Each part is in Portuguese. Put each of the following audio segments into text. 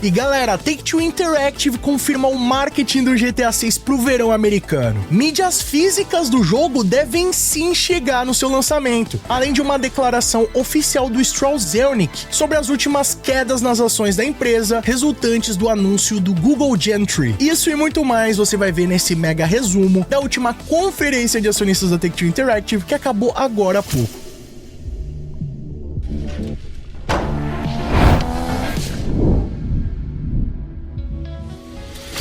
E galera, a Take-Two Interactive confirma o marketing do GTA 6 pro verão americano. Mídias físicas do jogo devem sim chegar no seu lançamento, além de uma declaração oficial do Strauss Zelnick sobre as últimas quedas nas ações da empresa resultantes do anúncio do Google Gentry. Isso e muito mais você vai ver nesse mega resumo da última conferência de acionistas da Take-Two Interactive que acabou agora há pouco.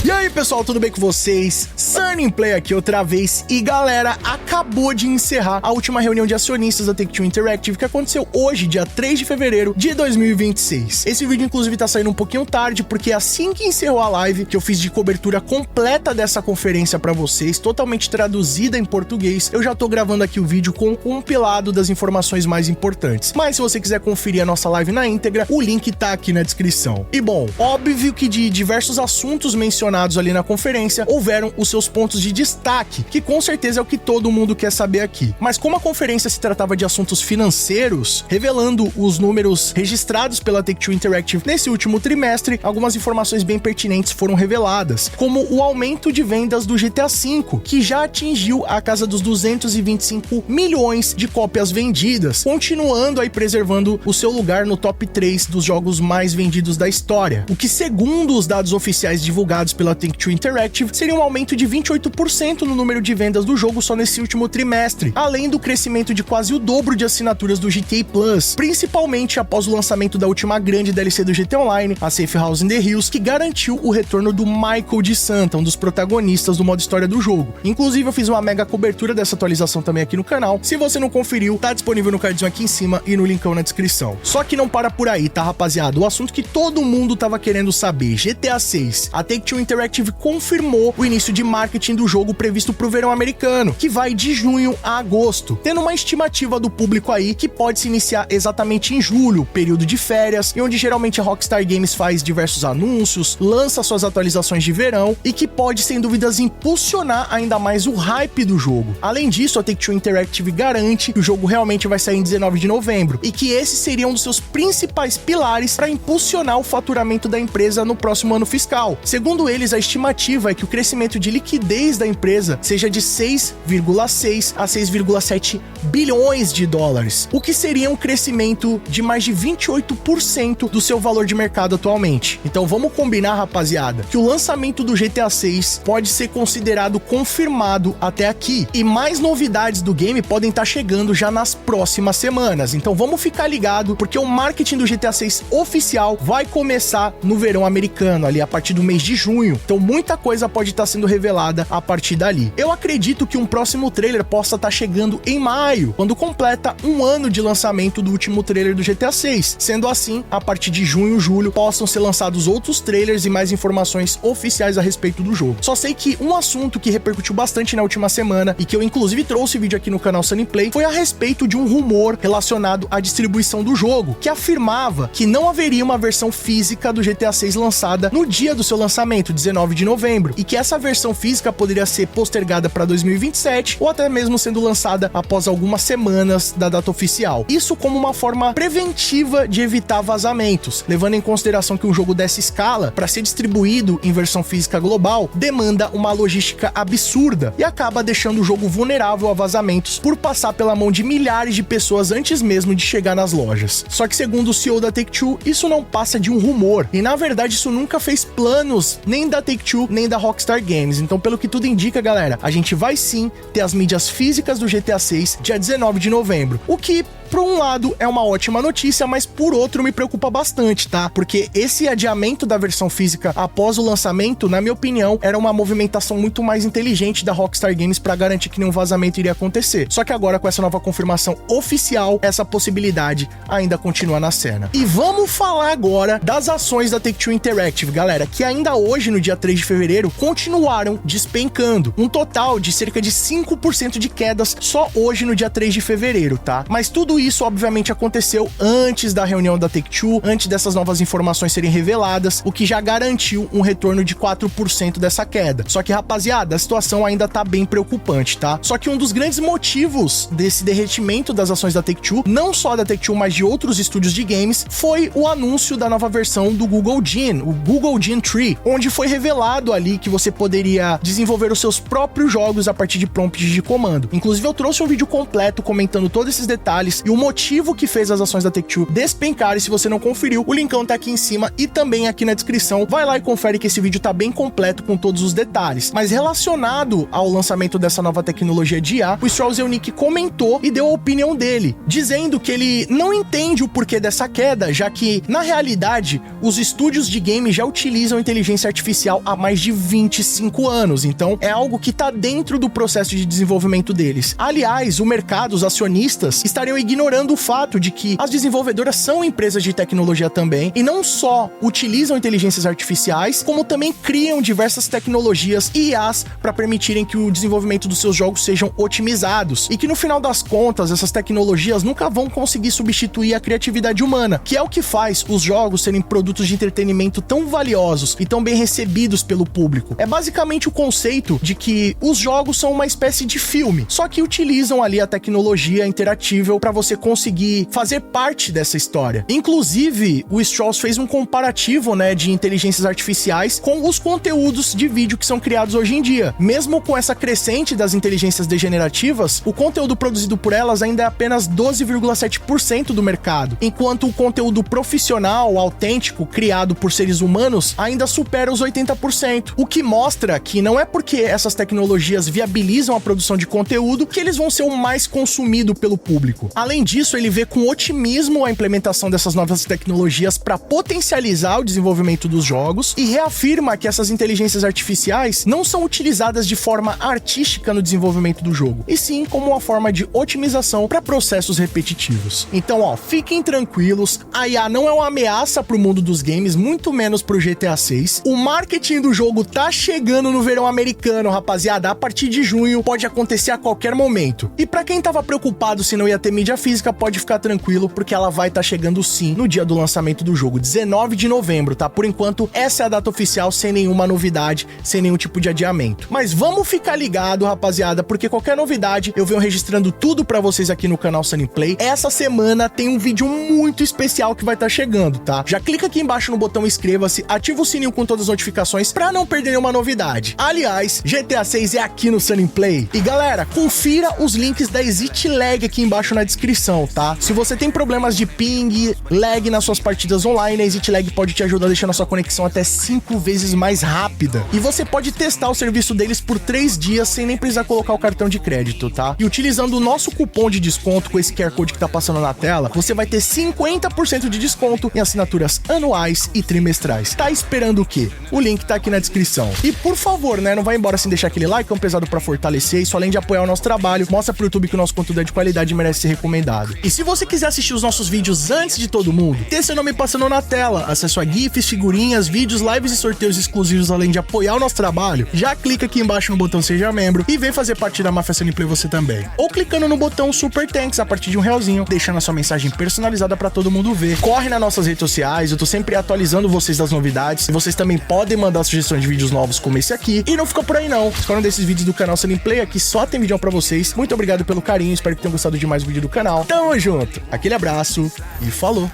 E aí pessoal, tudo bem com vocês? Sunnyplay aqui outra vez e galera, acabou de encerrar a última reunião de acionistas da Take-Two Interactive que aconteceu hoje, dia 3 de fevereiro de 2026. Esse vídeo inclusive tá saindo um pouquinho tarde porque assim que encerrou a live, que eu fiz de cobertura completa dessa conferência pra vocês, totalmente traduzida em português, eu já tô gravando aqui o vídeo com um compilado das informações mais importantes. Mas se você quiser conferir a nossa live na íntegra, o link tá aqui na descrição. E bom, óbvio que de diversos assuntos mencionados ali na conferência, houveram os seus pontos de destaque, que com certeza é o que todo mundo quer saber aqui. Mas como a conferência se tratava de assuntos financeiros, revelando os números registrados pela Take-Two Interactive nesse último trimestre, algumas informações bem pertinentes foram reveladas, como o aumento de vendas do GTA V, que já atingiu a casa dos 225 milhões de cópias vendidas, continuando aí preservando o seu lugar no top 3 dos jogos mais vendidos da história, o que segundo os dados oficiais divulgados pela Take-Two Interactive, seria um aumento de 28% no número de vendas do jogo só nesse último trimestre, além do crescimento de quase o dobro de assinaturas do GTA Plus, principalmente após o lançamento da última grande DLC do GTA Online, a Safe House in the Hills, que garantiu o retorno do Michael de Santa, um dos protagonistas do modo história do jogo. Inclusive, eu fiz uma mega cobertura dessa atualização também aqui no canal. Se você não conferiu, tá disponível no cardzinho aqui em cima e no linkão na descrição. Só que não para por aí, tá, rapaziada? O assunto que todo mundo tava querendo saber, GTA 6. A Take-Two Interactive confirmou o início de marketing do jogo previsto pro verão americano, que vai de junho a agosto, tendo uma estimativa do público aí que pode se iniciar exatamente em julho, período de férias, e onde geralmente a Rockstar Games faz diversos anúncios, lança suas atualizações de verão e que pode, sem dúvidas, impulsionar ainda mais o hype do jogo. Além disso, a Take-Two Interactive garante que o jogo realmente vai sair em 19 de novembro e que esse seria um dos seus principais pilares para impulsionar o faturamento da empresa no próximo ano fiscal. Segundo eles, a estimativa é que o crescimento de liquidez da empresa seja de 6,6 a 6,7 bilhões de dólares, o que seria um crescimento de mais de 28% do seu valor de mercado atualmente. Então vamos combinar, rapaziada, que o lançamento do GTA 6 pode ser considerado confirmado até aqui, e mais novidades do game podem estar chegando já nas próximas semanas. Então vamos ficar ligado, porque o marketing do GTA 6 oficial vai começar no verão americano, ali a partir do mês de junho. Então muita coisa pode estar sendo revelada a partir dali. Eu acredito que um próximo trailer possa estar chegando em maio, quando completa um ano de lançamento do último trailer do GTA 6. Sendo assim, a partir de junho, julho, possam ser lançados outros trailers e mais informações oficiais a respeito do jogo. Só sei que um assunto que repercutiu bastante na última semana, e que eu inclusive trouxe vídeo aqui no canal Sunnyplay, foi a respeito de um rumor relacionado à distribuição do jogo, que afirmava que não haveria uma versão física do GTA 6 lançada no dia do seu lançamento, 19 de novembro, e que essa versão física poderia ser postergada para 2027 ou até mesmo sendo lançada após algumas semanas da data oficial. Isso como uma forma preventiva de evitar vazamentos, levando em consideração que um jogo dessa escala, para ser distribuído em versão física global, demanda uma logística absurda e acaba deixando o jogo vulnerável a vazamentos por passar pela mão de milhares de pessoas antes mesmo de chegar nas lojas. Só que segundo o CEO da Take-Two, isso não passa de um rumor, e na verdade isso nunca fez planos nem da Take-Two, nem da Rockstar Games. Então, pelo que tudo indica, galera, a gente vai sim ter as mídias físicas do GTA 6 dia 19 de novembro, o que por um lado é uma ótima notícia, mas por outro me preocupa bastante, tá? Porque esse adiamento da versão física após o lançamento, na minha opinião, era uma movimentação muito mais inteligente da Rockstar Games para garantir que nenhum vazamento iria acontecer. Só que agora, com essa nova confirmação oficial, essa possibilidade ainda continua na cena. E vamos falar agora das ações da Take-Two Interactive, galera, que ainda hoje, no dia 3 de fevereiro continuaram despencando, um total de cerca de 5% de quedas só hoje no dia 3 de fevereiro, tá? Mas tudo isso obviamente aconteceu antes da reunião da Take-Two, antes dessas novas informações serem reveladas, o que já garantiu um retorno de 4% dessa queda. Só que, rapaziada, a situação ainda tá bem preocupante, tá? Só que um dos grandes motivos desse derretimento das ações da Take-Two, não só da Take-Two, mas de outros estúdios de games, foi o anúncio da nova versão do Google Gene, o Google Gene 3, onde foi revelado ali que você poderia desenvolver os seus próprios jogos a partir de prompts de comando. Inclusive, eu trouxe um vídeo completo comentando todos esses detalhes e o motivo que fez as ações da Take-Two despencarem. Se você não conferiu, o linkão tá aqui em cima e também aqui na descrição. Vai lá e confere que esse vídeo tá bem completo com todos os detalhes. Mas relacionado ao lançamento dessa nova tecnologia de IA, o Strauss Zelnick comentou e deu a opinião dele, dizendo que ele não entende o porquê dessa queda, já que, na realidade, os estúdios de game já utilizam inteligência artificial há mais de 25 anos, então é algo que tá dentro do processo de desenvolvimento deles. Aliás, o mercado, os acionistas, estariam ignorando o fato de que as desenvolvedoras são empresas de tecnologia também, e não só utilizam inteligências artificiais, como também criam diversas tecnologias e IAs para permitirem que o desenvolvimento dos seus jogos sejam otimizados, e que no final das contas, essas tecnologias nunca vão conseguir substituir a criatividade humana, que é o que faz os jogos serem produtos de entretenimento tão valiosos e tão bem recebidos pelo público. É basicamente o conceito de que os jogos são uma espécie de filme, só que utilizam ali a tecnologia interatível para você conseguir fazer parte dessa história. Inclusive, o Strauss fez um comparativo, né, de inteligências artificiais com os conteúdos de vídeo que são criados hoje em dia. Mesmo com essa crescente das inteligências degenerativas, o conteúdo produzido por elas ainda é apenas 12,7% do mercado, enquanto o conteúdo profissional, autêntico, criado por seres humanos, ainda supera os 80%, o que mostra que não é porque essas tecnologias viabilizam a produção de conteúdo que eles vão ser o mais consumido pelo público. Além disso, ele vê com otimismo a implementação dessas novas tecnologias para potencializar o desenvolvimento dos jogos e reafirma que essas inteligências artificiais não são utilizadas de forma artística no desenvolvimento do jogo, e sim como uma forma de otimização para processos repetitivos. Então, fiquem tranquilos, a IA não é uma ameaça para o mundo dos games, muito menos para o GTA 6. O marketing do jogo tá chegando no verão americano, rapaziada. A partir de junho pode acontecer a qualquer momento. E para quem tava preocupado se não ia ter mídia física, pode ficar tranquilo, porque ela vai estar chegando sim no dia do lançamento do jogo, 19 de novembro, tá? Por enquanto, essa é a data oficial, sem nenhuma novidade, sem nenhum tipo de adiamento. Mas vamos ficar ligado, rapaziada, porque qualquer novidade eu venho registrando tudo para vocês aqui no canal Sunny Play. Essa semana tem um vídeo muito especial que vai estar chegando, tá? Já clica aqui embaixo no botão inscreva-se, ativa o sininho com todas as notificações para não perder nenhuma novidade. Aliás, GTA 6 é aqui no Sunny Play. E galera, confira os links da Exit Lag aqui embaixo na descrição, tá? Se você tem problemas de ping, lag nas suas partidas online, a Exit Lag pode te ajudar deixando a sua conexão até 5 vezes mais rápida. E você pode testar o serviço deles por 3 dias sem nem precisar colocar o cartão de crédito, tá? E utilizando o nosso cupom de desconto com esse QR Code que tá passando na tela, você vai ter 50% de desconto em assinaturas anuais e trimestrais. Tá esperando o quê? O link tá aqui na descrição. E por favor, né, não vai embora sem deixar aquele like, é um pesado pra fortalecer. Isso, além de apoiar o nosso trabalho, mostra pro YouTube que o nosso conteúdo é de qualidade e merece ser recomendado. E se você quiser assistir os nossos vídeos antes de todo mundo, ter seu nome passando na tela, acesso a GIFs, figurinhas, vídeos, lives e sorteios exclusivos, além de apoiar o nosso trabalho, já clica aqui embaixo no botão Seja Membro e vem fazer parte da Máfia Sunny Play você também. Ou clicando no botão Super Thanks a partir de R$1, deixando a sua mensagem personalizada pra todo mundo ver. Corre nas nossas redes sociais, eu tô sempre atualizando vocês das novidades. E vocês também podem mandar sugestões de vídeos novos como esse aqui. E não fica por aí não. Escolham desses vídeos do canal Sunny Play, aqui só tem vídeo pra vocês. Muito obrigado pelo carinho, espero que tenham gostado de mais um vídeo do canal. Tamo junto, aquele abraço e falou!